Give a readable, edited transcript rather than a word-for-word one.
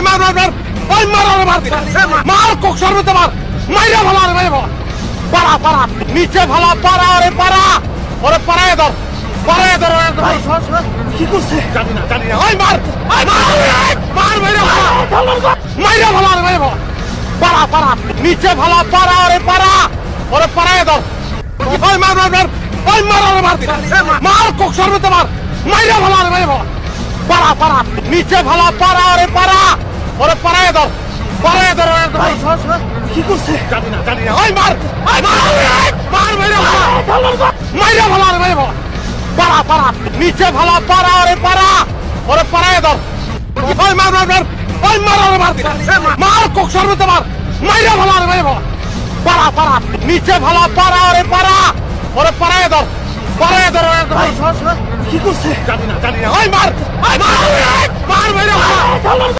মার মার মার ওই মার ওরে মার মার কোক সর্বতে মার মাইরা ভালো আরে মাইরা ভালো পাড়া পাড়া নিচে ভালো পাড়া ওরে পাড়ায় ধর কি করছে? জানি না ওই মার মার মাইরা ভালো আরে মাইরা ভালো পাড়া পাড়া নিচে ভালো পাড়া ওরে পাড়ায় ধর ওই মার মার মার ওই মার ওরে মার মার কোক সর্বতে মার মাইরা ভালো আরে মাইরা ভালো পাড়া পাড়া নিচে ভালো পাড়া ওরে পাড়ায় ধর কি করছে? জানি না ওই মার মার মাইরা ভালো আরে মাইরা ভালো পাড়া পাড়া নিচে ভালো পাড়া ওরে পাড়ায় ধর ওই মার মার মার ওই মার ওরে মার মার কোক সর্বতে মার মাইরা ভালো আরে মাইরা ভালো পাড়া পাড়া নিচে ভালো পাড়া ওরে পাড়ায় ধর কি করছে? জানি না ওই মার মার মাইরা